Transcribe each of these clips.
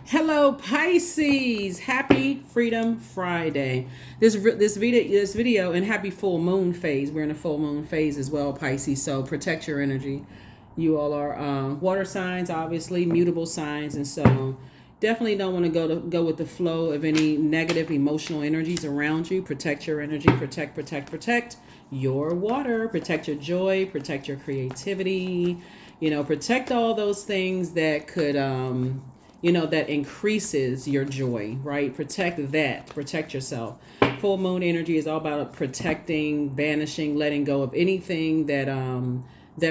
Hello Pisces, happy Freedom Friday. This video and happy full moon phase. We're in a full moon phase as well, Pisces. So protect your energy. You all are water signs, obviously mutable signs, and so definitely don't want to go with the flow of any negative emotional energies around you. Protect your energy. Protect your water. Protect your joy. Protect your creativity. Protect all those things that could that increases your joy, right? Protect yourself. Full moon energy is all about protecting, banishing, letting go of anything that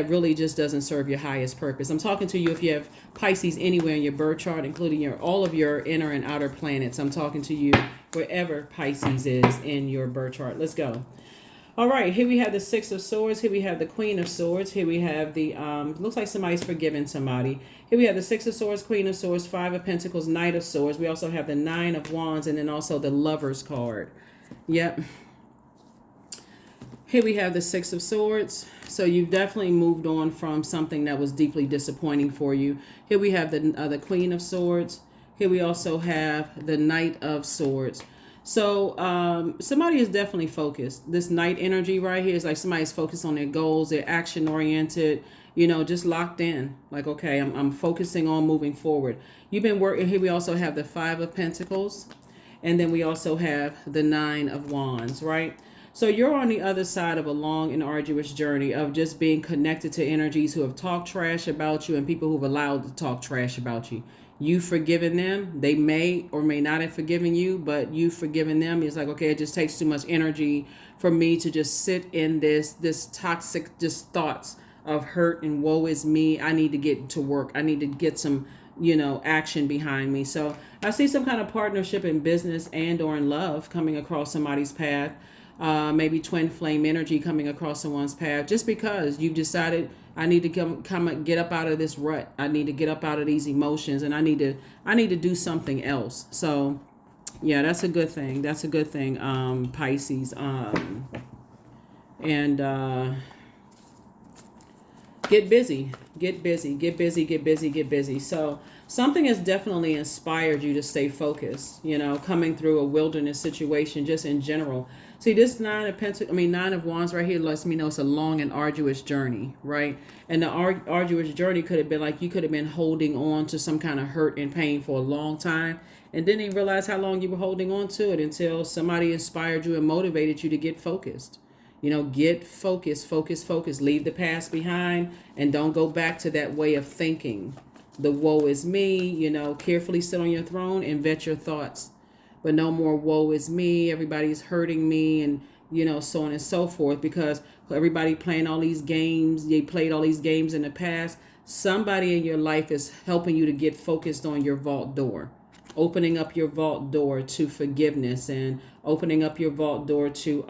really just doesn't serve your highest purpose. I'm talking to you if you have Pisces anywhere in your birth chart, including all of your inner and outer planets. I'm talking to you wherever Pisces is in your birth chart. Let's go. All right, here we have the Six of Swords. Here we have the Queen of Swords. Here we have the, looks like somebody's forgiving somebody. Here we have the Six of Swords, Queen of Swords, Five of Pentacles, Knight of Swords. We also have the Nine of Wands and then also the Lover's card. Yep. Here we have the Six of Swords. So you've definitely moved on from something that was deeply disappointing for you. Here we have the Queen of Swords. Here we also have the Knight of Swords. So somebody is definitely focused. This Knight energy right here is like somebody's focused on their goals. They're action oriented, just locked in. Like, okay, I'm focusing on moving forward. You've been working. Here we also have the Five of Pentacles. And then we also have the Nine of Wands, right? So you're on the other side of a long and arduous journey of just being connected to energies who have talked trash about you and people who've allowed to talk trash about you. You've forgiven them. They may or may not have forgiven you, but you've forgiven them. It's like, okay, it just takes too much energy for me to just sit in this toxic just thoughts of hurt and woe is me. I need to get to work. I need to get some action behind me. So I see some kind of partnership in business and or in love coming across somebody's path. Maybe twin flame energy coming across someone's path, just because you've decided I need to come get up out of this rut. I need to get up out of these emotions, and I need to do something else. So yeah, that's a good thing. That's a good thing, Pisces. And get busy. So something has definitely inspired you to stay focused, coming through a wilderness situation just in general. See, this Nine of Wands right here lets me know it's a long and arduous journey, right? And the arduous journey could have been like you could have been holding on to some kind of hurt and pain for a long time and didn't even realize how long you were holding on to it until somebody inspired you and motivated you to get focused. Get focused. Leave the past behind and don't go back to that way of thinking. The woe is me, carefully sit on your throne and vet your thoughts. But no more woe is me, everybody's hurting me, and so on and so forth, because everybody playing all these games, they played all these games in the past. Somebody in your life is helping you to get focused on your vault door, opening up your vault door to forgiveness and opening up your vault door to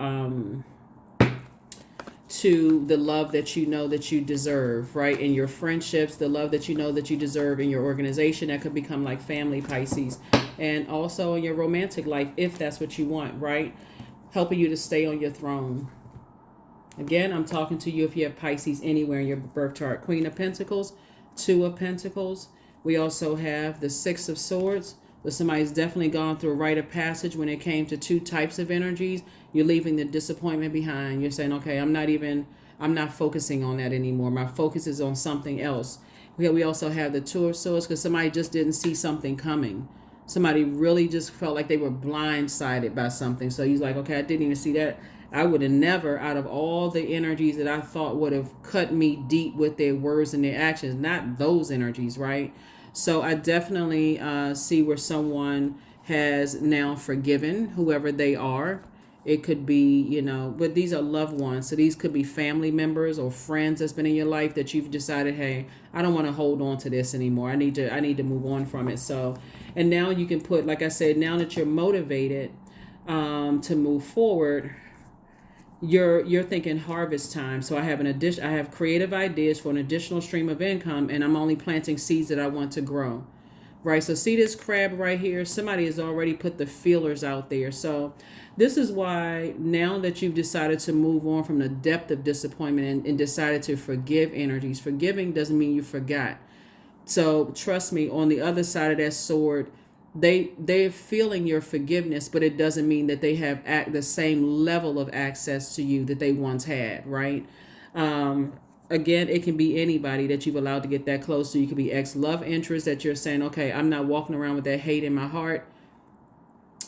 the love that that you deserve, right? In your friendships, the love that that you deserve in your organization that could become like family, Pisces. And also in your romantic life, if that's what you want, right? Helping you to stay on your throne. Again, I'm talking to you if you have Pisces anywhere in your birth chart. Queen of Pentacles, Two of Pentacles. We also have the Six of Swords. So somebody's definitely gone through a rite of passage when it came to two types of energies. You're leaving the disappointment behind. You're saying, okay, I'm not focusing on that anymore. My focus is on something else. We also have the Two of Swords because somebody just didn't see something coming. Somebody really just felt like they were blindsided by something. So he's like, okay, I didn't even see that. I would have never, out of all the energies that I thought would have cut me deep with their words and their actions, not those energies, right? So I definitely see where someone has now forgiven whoever they are. It could be, but these are loved ones. So these could be family members or friends that's been in your life that you've decided, hey, I don't want to hold on to this anymore. I need to move on from it. So, and now you can put, like I said, now that you're motivated to move forward, you're thinking harvest time. So I have creative ideas for an additional stream of income, and I'm only planting seeds that I want to grow. Right, so see this crab right here? Somebody has already put the feelers out there. So this is why now that you've decided to move on from the depth of disappointment and decided to forgive energies. Forgiving doesn't mean you forgot. So trust me, on the other side of that sword, they're feeling your forgiveness, but it doesn't mean that they have the same level of access to you that they once had, right? Um, Again, it can be anybody that you've allowed to get that close to. You could be ex-love interest that you're saying, okay, I'm not walking around with that hate in my heart.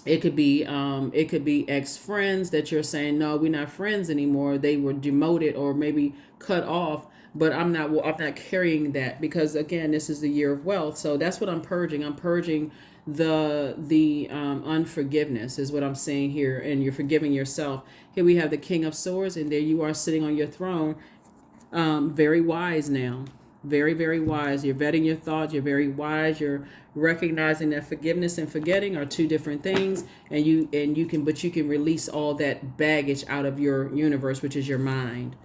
It could be ex-friends that you're saying, no, we're not friends anymore. They were demoted or maybe cut off, but I'm not carrying that, because again, this is the year of wealth. So that's what I'm purging. I'm purging the unforgiveness is what I'm saying here, and you're forgiving yourself. Here we have the King of Swords, and there you are sitting on your throne, very wise now. Very, very wise. You're vetting your thoughts. You're very wise. You're recognizing that forgiveness and forgetting are two different things, and you can release all that baggage out of your universe, which is your mind.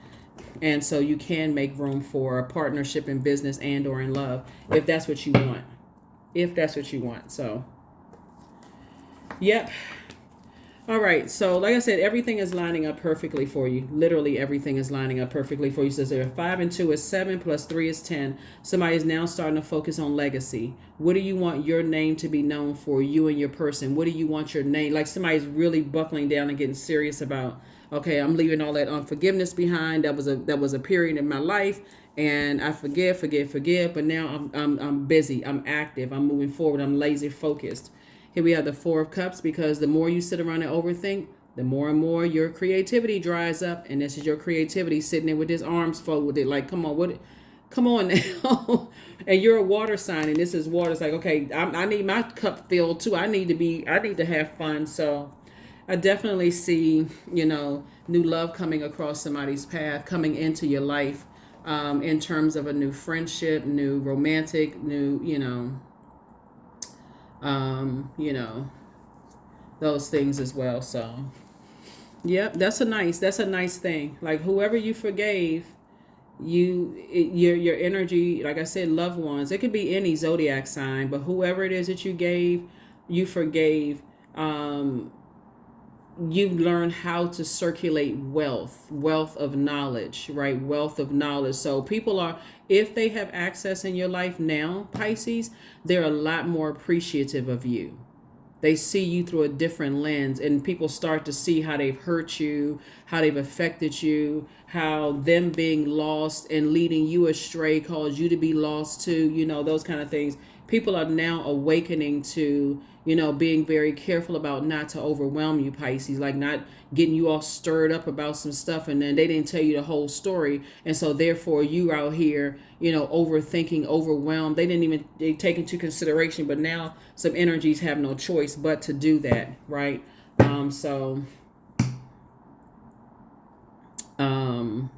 And so you can make room for a partnership in business and or in love, if that's what you want. If that's what you want. So, yep. All right, so like I said, everything is lining up perfectly for you. Literally everything is lining up perfectly for you. So there 5 and 2 is 7, plus 3 is 10. Somebody is now starting to focus on legacy. What do you want your name to be known for, you and your person? What do you want your name? Like somebody's really buckling down and getting serious about, okay, I'm leaving all that unforgiveness behind. That was a period in my life, and I forgive, but now I'm busy, I'm active, I'm moving forward, I'm laser focused. Here we have the 4 of Cups, because the more you sit around and overthink, the more and more your creativity dries up. And this is your creativity sitting there with his arms folded. Like, come on now. And you're a water sign, and this is water. It's like, okay, I need my cup filled too. I need to have fun. So I definitely see, new love coming across somebody's path, coming into your life, in terms of a new friendship, new romantic, new, those things as well. So yep, that's a nice thing. Like whoever you forgave, your energy, like I said, loved ones, it could be any zodiac sign, but whoever it is that you forgave, you've learned how to circulate wealth of knowledge, right? Wealth of knowledge. So people are, if they have access in your life now, Pisces, they're a lot more appreciative of you. They see you through a different lens, and people start to see how they've hurt you, how they've affected you, how them being lost and leading you astray caused you to be lost too, those kind of things. People are now awakening to, being very careful about not to overwhelm you, Pisces, like not getting you all stirred up about some stuff and then they didn't tell you the whole story. And so therefore you out here, overthinking, overwhelmed. They take into consideration, but now some energies have no choice but to do that, right?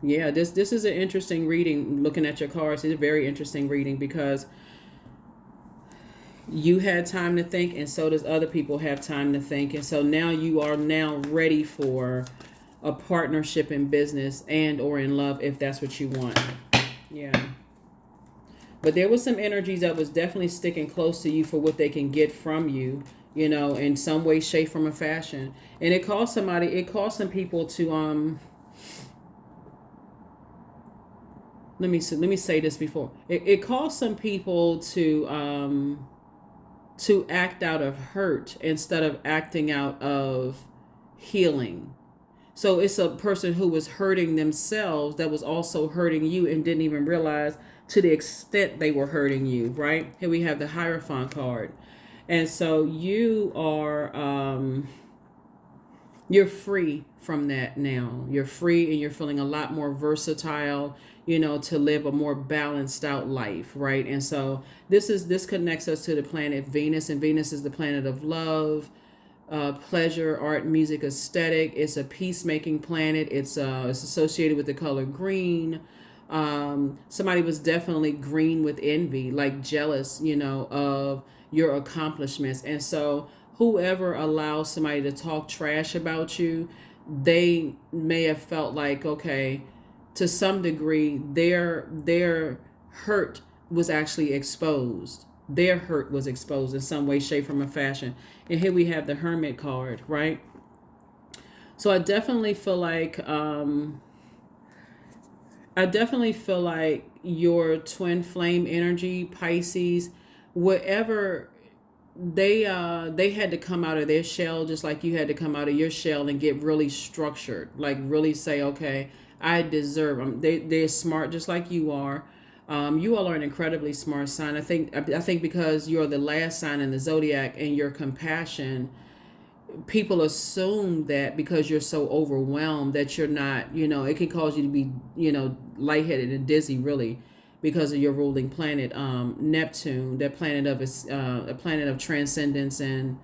Yeah, this is an interesting reading. Looking at your cards, it's a very interesting reading, because you had time to think, and so does other people have time to think. And so now you are ready for a partnership in business and or in love, if that's what you want. Yeah. But there was some energies that was definitely sticking close to you for what they can get from you, in some way, shape, form, or fashion. And it caused some people to, let me say this before. It caused some people to act out of hurt instead of acting out of healing. So it's a person who was hurting themselves that was also hurting you and didn't even realize to the extent they were hurting you, right? Here we have the Hierophant card. And so you are, you're free from that now. You're free, and you're feeling a lot more versatile, to live a more balanced out life, right? And so this connects us to the planet Venus, and Venus is the planet of love, pleasure, art, music, aesthetic. It's a peacemaking planet. It's associated with the color green. Somebody was definitely green with envy, like jealous, of your accomplishments. And so whoever allows somebody to talk trash about you, they may have felt like, okay, to some degree, their hurt was actually exposed. Their hurt was exposed in some way, shape, form, or fashion. And here we have the Hermit card, right? So I definitely feel like, your twin flame energy, Pisces, whatever, they had to come out of their shell just like you had to come out of your shell and get really structured, like really say, okay, I deserve them. They're smart just like you are. You all are an incredibly smart sign. I think because you're the last sign in the zodiac and your compassion, people assume that because you're so overwhelmed that you're not, it can cause you to be, lightheaded and dizzy, really, because of your ruling planet, Neptune, that planet of a planet of transcendence and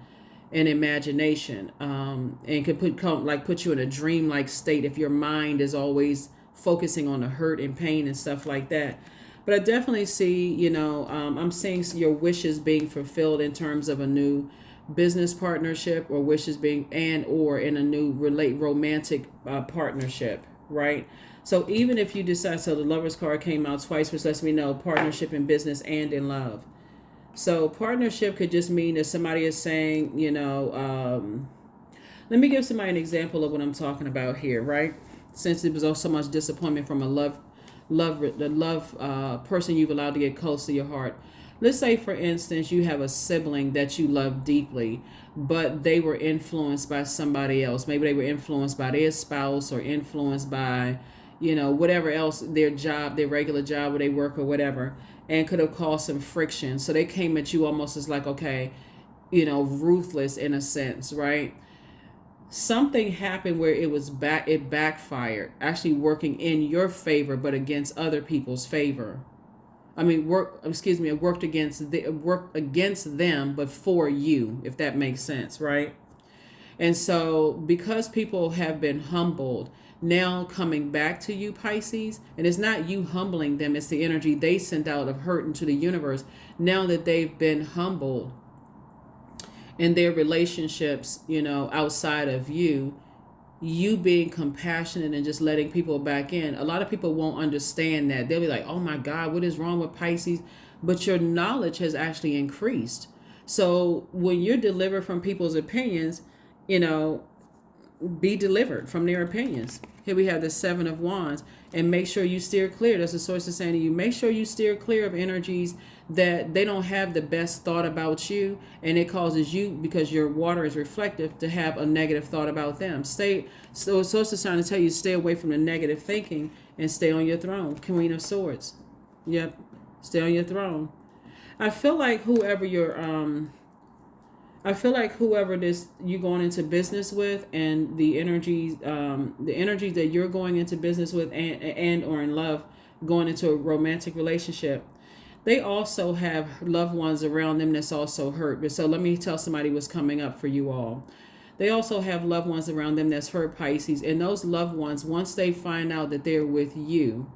imagination, and could put you in a dream-like state if your mind is always focusing on the hurt and pain and stuff like that. But I definitely see, I'm seeing your wishes being fulfilled in terms of a new business partnership, or wishes being or in a new romantic partnership, right? So even if you decide, so the Lovers card came out twice, which lets me know partnership in business and in love. So partnership could just mean that somebody is saying, let me give somebody an example of what I'm talking about here, right? Since there was also so much disappointment from the love person you've allowed to get close to your heart. Let's say, for instance, you have a sibling that you love deeply, but they were influenced by somebody else. Maybe they were influenced by their spouse, or influenced by, whatever else, their job, their regular job where they work or whatever, and could have caused some friction. So they came at you almost as like, okay, ruthless in a sense, right? Something happened where it backfired, actually working in your favor, but against other people's favor. It worked against them, but for you, if that makes sense, right? And so because people have been humbled, now coming back to you, Pisces, and it's not you humbling them, it's the energy they sent out of hurt into the universe. Now that they've been humbled in their relationships, outside of you being compassionate and just letting people back in. A lot of people won't understand that. They'll be like, oh my God, what is wrong with Pisces? But your knowledge has actually increased. So when you're delivered from people's opinions, be delivered from their opinions. Here we have the Seven of Wands, and make sure you steer clear. That's the source is saying to you, make sure you steer clear of energies that they don't have the best thought about you, and it causes you, because your water is reflective, to have a negative thought about them. So source is trying to tell you, stay away from the negative thinking and stay on your throne. Queen of Swords. Yep. Stay on your throne. I feel like whoever this you're going into business with, and the energies that you're going into business with, and or in love, going into a romantic relationship, they also have loved ones around them that's also hurt. But so let me tell somebody what's coming up for you all. They also have loved ones around them that's hurt, Pisces, and those loved ones, once they find out that they're with you,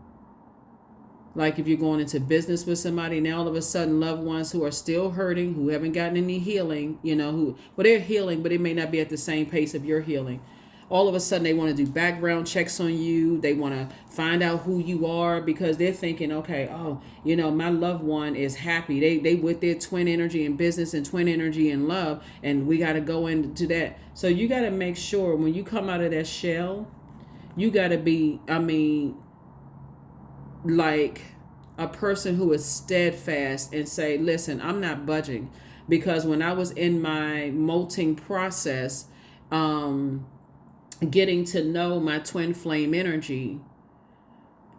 like if you're going into business with somebody, now all of a sudden loved ones who are still hurting, who haven't gotten any healing, they're healing, but it may not be at the same pace of your healing. All of a sudden they want to do background checks on you. They want to find out who you are, because they're thinking, okay, my loved one is happy. They with their twin energy in business and twin energy in love, and we got to go into that. So you got to make sure when you come out of that shell, you got to be, like a person who is steadfast and say, listen, I'm not budging. Because when I was in my molting process, getting to know my twin flame energy,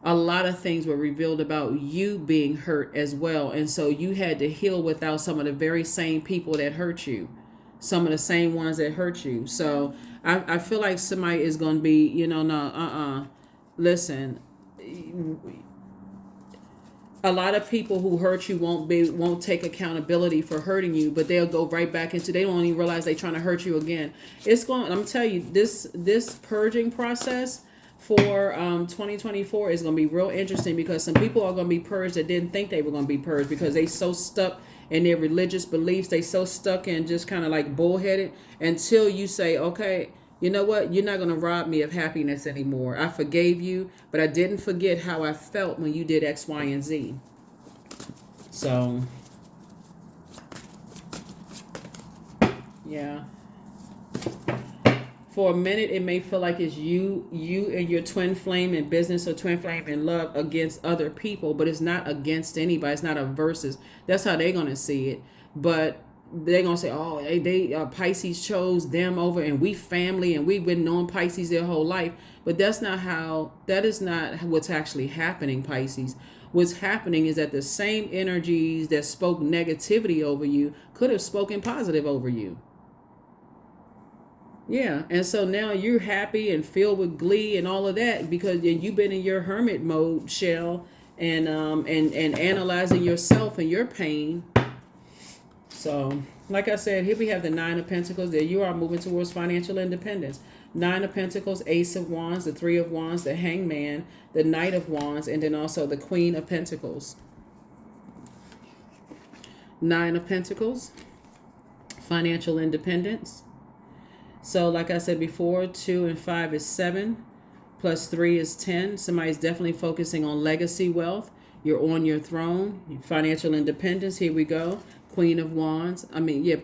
a lot of things were revealed about you being hurt as well. And so you had to heal without some of the very same people that hurt you, some of the same ones that hurt you. So I feel like somebody is going to be, listen, a lot of people who hurt you won't take accountability for hurting you, but they'll go right back into, they don't even realize they're trying to hurt you again. I'm telling you, this purging process for 2024 is going to be real interesting, because some people are going to be purged that didn't think they were going to be purged, because they so stuck in their religious beliefs. They so stuck in just kind of like bullheaded, until you say, okay, you know what? You're not going to rob me of happiness anymore. I forgave you, but I didn't forget how I felt when you did X, Y, and Z. So, yeah. For a minute, it may feel like it's you and your twin flame in business or twin flame in love against other people, but it's not against anybody. It's not a versus. That's how they're gonna see it. But they're gonna say, "Oh, they Pisces chose them over, and we family, and we've been knowing Pisces their whole life." But that's not how. That is not what's actually happening, Pisces. What's happening is that the same energies that spoke negativity over you could have spoken positive over you. Yeah, and so now you're happy and filled with glee and all of that because you've been in your hermit mode shell and analyzing yourself and your pain. So, like I said, here we have the Nine of Pentacles. There you are moving towards financial independence. Nine of Pentacles, Ace of Wands, the Three of Wands, the Hangman, the Knight of Wands, and then also the Queen of Pentacles. Nine of Pentacles, financial independence. So like I said before, 2 and 5 is 7, plus 3 is 10. Somebody's definitely focusing on legacy wealth. You're on your throne, financial independence. Here we go. Queen of Wands.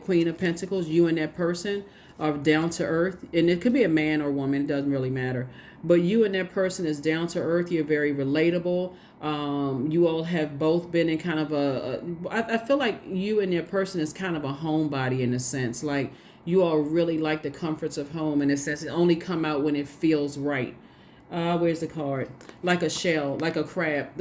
Queen of Pentacles. You and that person are down to earth. And it could be a man or woman. It doesn't really matter. But you and that person is down to earth. You're very relatable. You all have both been in kind of I feel like you and that person is kind of a homebody in a sense. Like, you all really like the comforts of home in a sense. It only come out when it feels right. Where's the card? Like a shell, like a crab.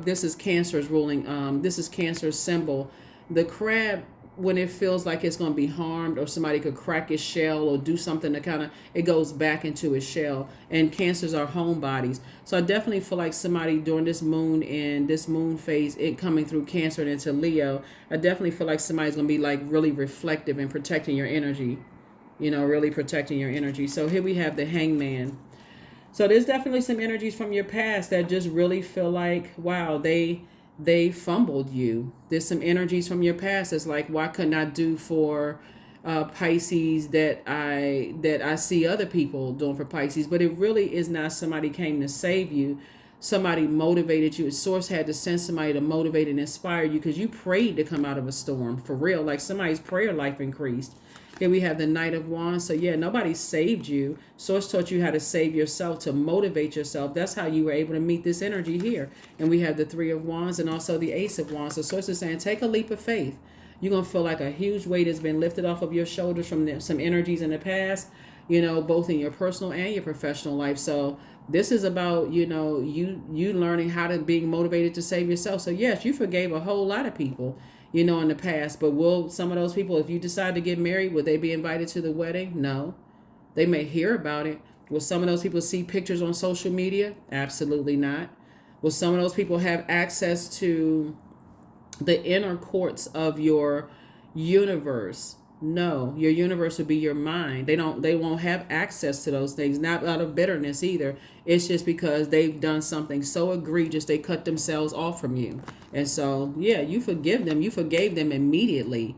This is Cancer's ruling. This is Cancer's symbol. The crab, when it feels like it's going to be harmed or somebody could crack its shell or do something to kind of, it goes back into its shell. And Cancers are homebodies. So I definitely feel like somebody during this moon and this moon phase, it coming through Cancer and into Leo, I definitely feel like somebody's going to be like really reflective and protecting your energy. Really protecting your energy. So here we have the Hangman. So there's definitely some energies from your past that just really feel like, wow, they fumbled you. There's some energies from your past that's like, why couldn't I do for Pisces that I see other people doing for Pisces? But it really is not somebody came to save you. Somebody motivated you. A source had to send somebody to motivate and inspire you because you prayed to come out of a storm. For real, like somebody's prayer life increased. Here we have the Knight of Wands. So yeah, nobody saved you. Source taught you how to save yourself, to motivate yourself. That's how you were able to meet this energy here. And we have the Three of Wands and also the Ace of Wands. So Source is saying, take a leap of faith. You're going to feel like a huge weight has been lifted off of your shoulders from some energies in the past, both in your personal and your professional life. So this is about, you learning how to being motivated to save yourself. So yes, you forgave a whole lot of people, in the past. But will some of those people, if you decide to get married, will they be invited to the wedding? No. They may hear about it. Will some of those people see pictures on social media? Absolutely not. Will some of those people have access to the inner courts of your universe? No. Your universe will be your mind. They won't have access to those things, not out of bitterness either. It's just because they've done something so egregious they cut themselves off from you. And so, yeah, you forgive them. You forgave them immediately.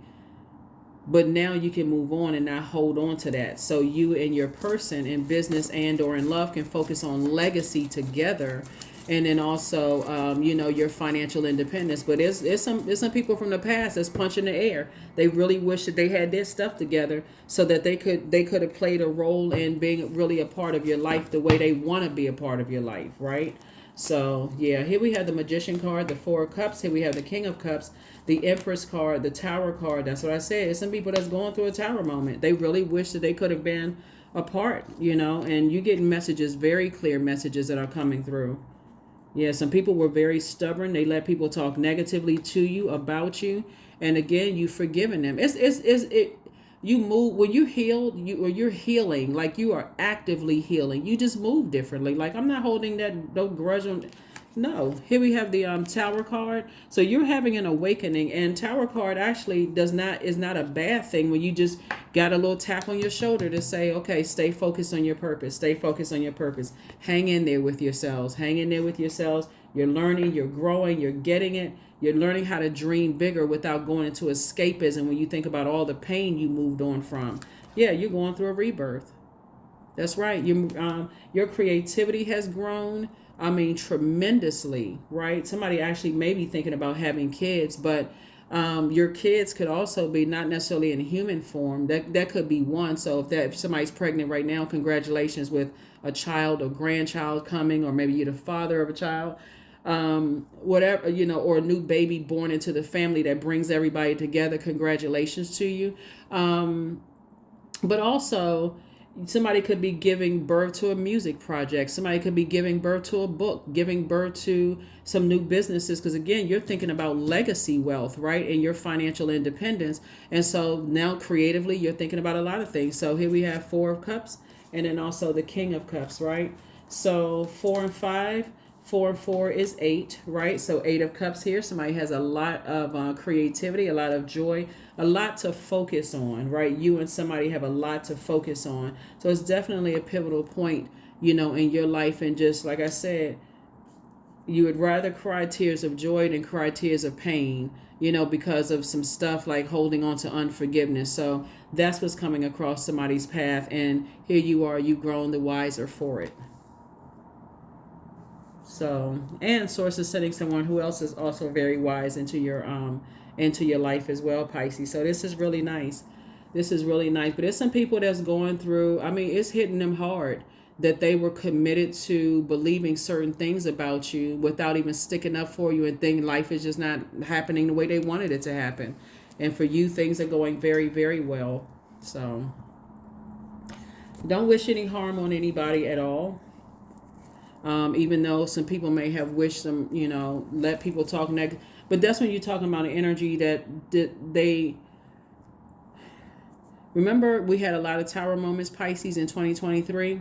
But now you can move on and not hold on to that. So you and your person in business and or in love can focus on legacy together. And then also, your financial independence. But there's some people from the past that's punching the air. They really wish that they had their stuff together so that they could have played a role in being really a part of your life the way they want to be a part of your life, right? So, yeah, here we have the Magician card, the Four of Cups. Here we have the King of Cups, the Empress card, the Tower card. That's what I said. It's some people that's going through a tower moment. They really wish that they could have been a part, and you're getting messages, very clear messages that are coming through. Yeah, some people were very stubborn. They let people talk negatively to you, about you. And again, you've forgiven them. You move when you heal, you're healing, like you are actively healing. You just move differently. Like, I'm not holding no grudge on. No. Here we have the Tower card. So you're having an awakening, and Tower card actually is not a bad thing when you just got a little tap on your shoulder to say, okay, stay focused on your purpose. Stay focused on your purpose. Hang in there with yourselves. Hang in there with yourselves. You're learning, you're growing, you're getting it. You're learning how to dream bigger without going into escapism when you think about all the pain you moved on from. Yeah, you're going through a rebirth. That's right. Your creativity has grown. Tremendously, right? Somebody actually may be thinking about having kids, but Your kids could also be not necessarily in human form. That could be one. So if somebody's pregnant right now, congratulations with a child or grandchild coming, or maybe you're the father of a child, whatever, or a new baby born into the family that brings everybody together. Congratulations to you. But also, somebody could be giving birth to a music project. Somebody could be giving birth to a book, giving birth to some new businesses. Because again, you're thinking about legacy wealth, right? And your financial independence. And so now creatively, you're thinking about a lot of things. So here we have 4 of Cups, and then also the King of Cups, right? So 4 and 5. 4 and 4 is 8, right? So 8 of Cups here. Somebody has a lot of creativity, a lot of joy, a lot to focus on, right? You and somebody have a lot to focus on. So it's definitely a pivotal point, in your life. And just like I said, you would rather cry tears of joy than cry tears of pain, because of some stuff like holding on to unforgiveness. So that's what's coming across somebody's path. And here you are, you've grown the wiser for it. So, and Source is sending someone who else is also very wise into your life as well, Pisces. So this is really nice. This is really nice. But there's some people that's going through, it's hitting them hard that they were committed to believing certain things about you without even sticking up for you, and think life is just not happening the way they wanted it to happen. And for you, things are going very, very well. So don't wish any harm on anybody at all. Even though some people may have wished them, let people talk negative. But that's when you're talking about an energy that they... Remember, we had a lot of tower moments, Pisces, in 2023,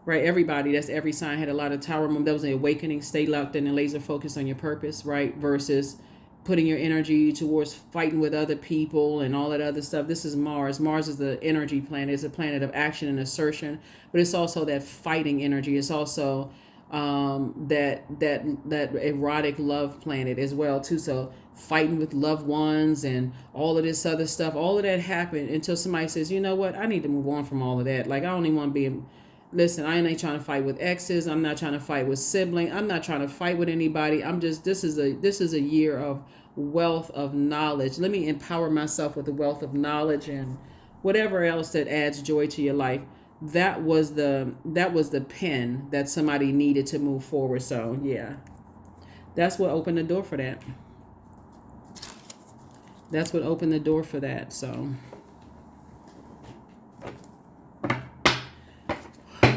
right? Everybody, that's every sign, had a lot of tower moments. That was an awakening. Stay locked in and laser focused on your purpose, right? Versus putting your energy towards fighting with other people and all that other stuff. This is Mars. Mars is the energy planet. It's a planet of action and assertion, but it's also that fighting energy. It's also that erotic love planet as well too. So fighting with loved ones and all of this other stuff, all of that happened until somebody says, you know what, I need to move on from all of that. Like, I don't even want to be... Listen, I ain't trying to fight with exes. I'm not trying to fight with siblings. I'm not trying to fight with anybody. I'm just, this is a year of wealth of knowledge. Let me empower myself with the wealth of knowledge and whatever else that adds joy to your life. That was the pen that somebody needed to move forward. So yeah, that's what opened the door for that. That's what opened the door for that. So.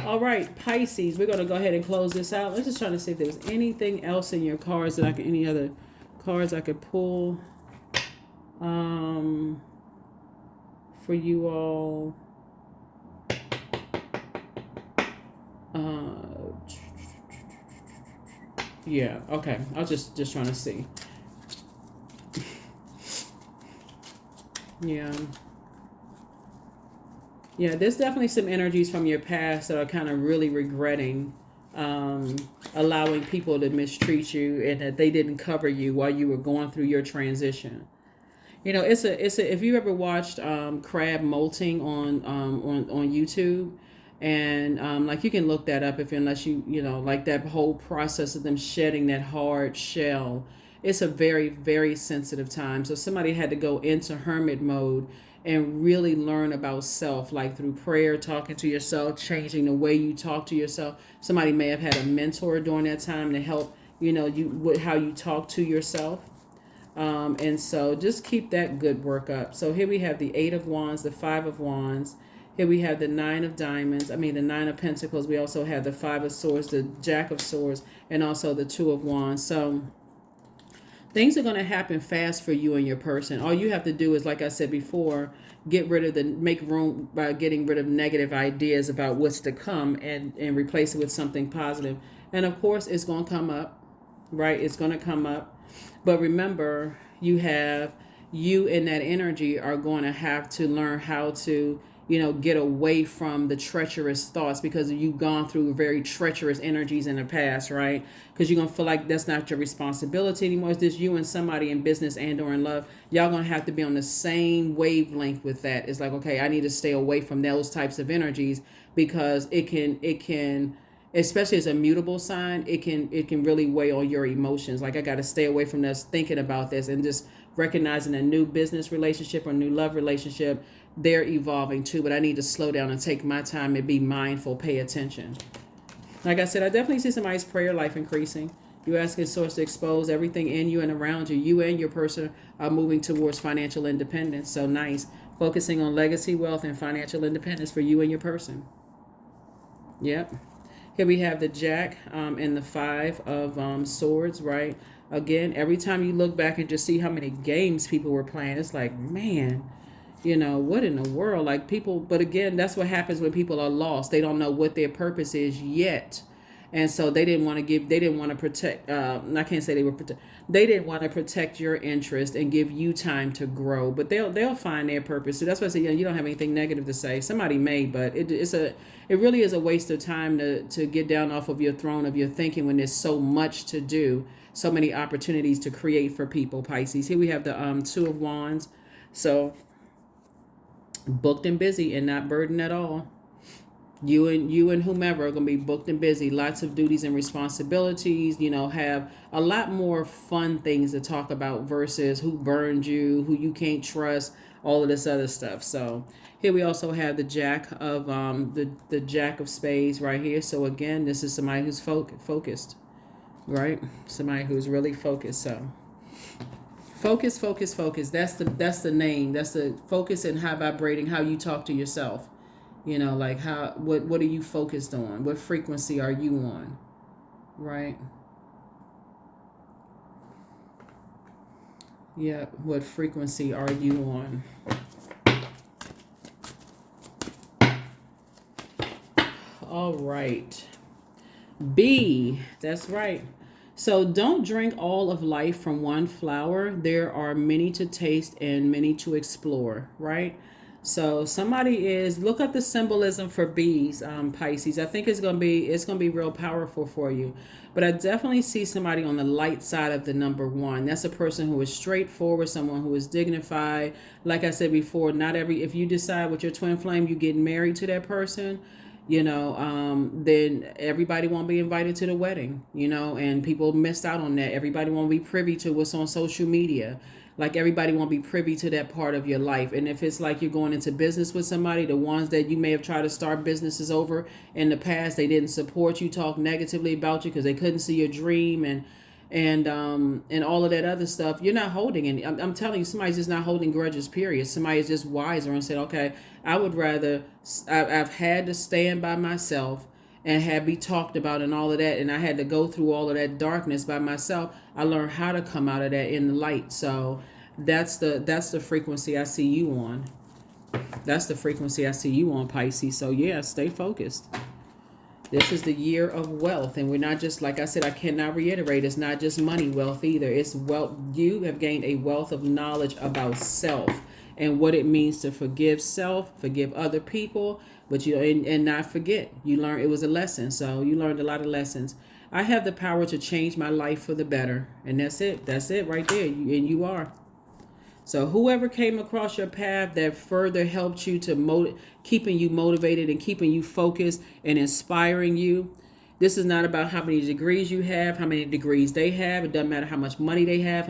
All right, Pisces, we're going to go ahead and close this out. Let's just try to see if there was anything else in your cards that any other cards I could pull for you all. Yeah, okay. I was just trying to see. Yeah. Yeah, there's definitely some energies from your past that are kind of really regretting allowing people to mistreat you and that they didn't cover you while you were going through your transition. It's a if you ever watched crab molting on YouTube, and like you can look that up unless you like that whole process of them shedding that hard shell. It's a very, very sensitive time. So somebody had to go into hermit mode and really learn about self, like through prayer, talking to yourself, changing the way you talk to yourself. Somebody may have had a mentor during that time to help, how you talk to yourself. And so just keep that good work up. So here we have the 8 of Wands, the 5 of Wands. Here we have the 9 of Diamonds. The 9 of Pentacles. We also have the 5 of Swords, the Jack of Swords, and also the 2 of Wands. So things are going to happen fast for you and your person. All you have to do is, like I said before, make room by getting rid of negative ideas about what's to come and replace it with something positive. And of course, it's going to come up, right? It's going to come up. But remember, you in that energy are going to have to learn how to, get away from the treacherous thoughts, because you've gone through very treacherous energies in the past, right? Because you're going to feel like that's not your responsibility anymore. It's just you and somebody in business and or in love. Y'all going to have to be on the same wavelength with that. It's like, okay, I need to stay away from those types of energies, because it can, especially as a mutable sign, it can really weigh on your emotions. Like, I got to stay away from this, thinking about this, and just recognizing a new business relationship or new love relationship, they're evolving too. But I need to slow down and take my time and be mindful, pay attention. Like I said, I definitely see somebody's prayer life increasing. You asking Source to expose everything in you and around you. You and your person are moving towards financial independence. So nice. Focusing on legacy, wealth, and financial independence for you and your person. Yep. Here we have the Jack and the Five of Swords, right? Again, every time you look back and just see how many games people were playing, it's like, man, what in the world? Like people, but again, that's what happens when people are lost. They don't know what their purpose is yet. And so they didn't want to protect, I can't say they didn't want to protect your interest and give you time to grow, but they'll find their purpose. So that's why I say, you don't have anything negative to say. Somebody may, but it really is a waste of time to get down off of your throne of your thinking when there's so much to do, so many opportunities to create for people, Pisces. Here we have the Two of Wands. So booked and busy and not burdened at all. You and whomever are going to be booked and busy. Lots of duties and responsibilities, have a lot more fun things to talk about versus who burned you, who you can't trust, all of this other stuff. So here we also have the Jack of the Jack of Spades right here. So again, this is somebody who's focused, right? Somebody who's really focused. So focus. That's the name. That's the focus and high vibrating, how you talk to yourself. Like what are you focused on? What frequency are you on? Right? Yeah, what frequency are you on? All right. B, that's right. So don't drink all of life from one flower. There are many to taste and many to explore, right? So look up the symbolism for bees, Pisces. I think it's gonna be real powerful for you. But I definitely see somebody on the light side of the number one. That's a person who is straightforward, someone who is dignified. Like I said before, if you decide with your twin flame you get married to that person, then everybody won't be invited to the wedding, and people missed out on that. Everybody won't be privy to what's on social media. Like everybody won't be privy to that part of your life. And if it's like you're going into business with somebody, the ones that you may have tried to start businesses over in the past, they didn't support you, talk negatively about you because they couldn't see your dream and all of that other stuff. You're not holding any. I'm telling you, somebody's just not holding grudges, period. Somebody's just wiser and said, okay, I've had to stand by myself and be talked about and all of that. And I had to go through all of that darkness by myself. I learned how to come out of that in the light. So that's the frequency I see you on. That's the frequency I see you on, Pisces. So yeah, stay focused. This is the year of wealth. And we're not just, like I said, I cannot reiterate, it's not just money wealth either. It's wealth. You have gained a wealth of knowledge about self and what it means to forgive self, forgive other people, but and not forget. You learned it was a lesson. So you learned a lot of lessons. I have the power to change my life for the better. And that's it. That's it right there. And you are. So whoever came across your path that further helped you to keeping you motivated and keeping you focused and inspiring you. This is not about how many degrees you have, how many degrees they have. It doesn't matter how much money they have.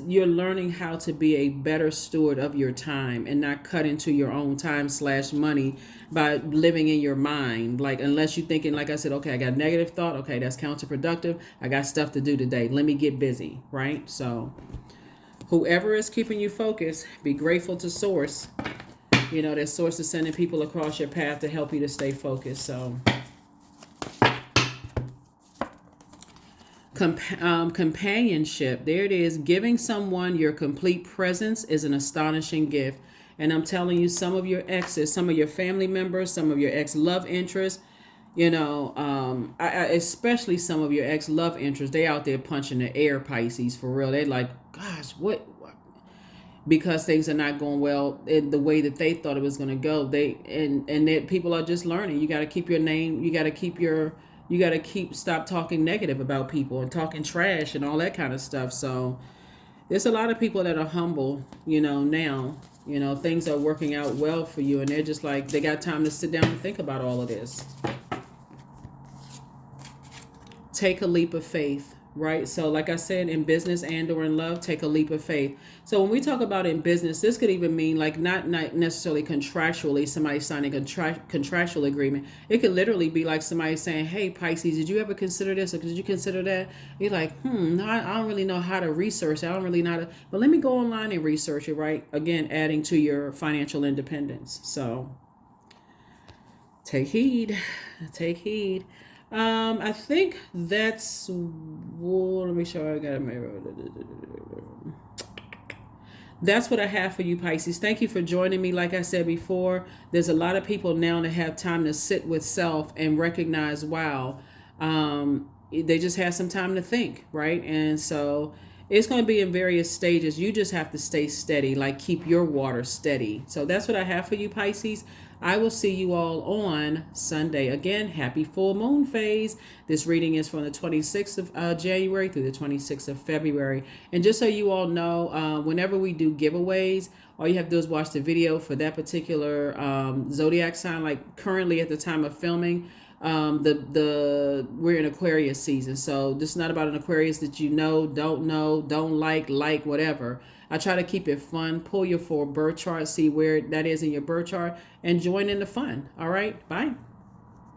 You're learning how to be a better steward of your time and not cut into your own time/money by living in your mind. Like, unless you're thinking, like I said, okay, I got negative thought. Okay, that's counterproductive. I got stuff to do today. Let me get busy, right? So whoever is keeping you focused, be grateful to Source. That Source is sending people across your path to help you to stay focused. So companionship, there it is. Giving someone your complete presence is an astonishing gift. And I'm telling you, some of your exes, some of your family members, some of your ex-love interests, especially some of your ex-love interests, they out there punching the air, Pisces, for real. They're like, gosh, what? Because things are not going well in the way that they thought it was going to go. People are just learning. You got to keep your name. You got to stop talking negative about people and talking trash and all that kind of stuff. So there's a lot of people that are humble, now, things are working out well for you. And they're just like, they got time to sit down and think about all of this. Take a leap of faith, right? So like I said, in business and or in love, take a leap of faith. So when we talk about in business, this could even mean like not necessarily contractually somebody signing a contractual agreement. It could literally be like somebody saying, hey Pisces, did you ever consider this or did you consider that? You're like, no, I don't really know how to research. I don't really know how to, but let me go online and research it, right? Again, adding to your financial independence. So take heed. Take heed. I think that's. Well, let me show. I got That's what I have for you, Pisces. Thank you for joining me. Like I said before, there's a lot of people now that have time to sit with self and recognize, wow, they just had some time to think, right? And so it's going to be in various stages. You just have to stay steady, like keep your water steady. So that's what I have for you, Pisces. I will see you all on Sunday. Again, happy full moon phase. This reading is from the 26th of January through the 26th of February. And just so you all know, whenever we do giveaways, all you have to do is watch the video for that particular Zodiac sign. Like currently at the time of filming, we're in Aquarius season. So this is not about an Aquarius that you know, don't like, whatever. I try to keep it fun. Pull your full birth chart, see where that is in your birth chart, and join in the fun. All right, bye.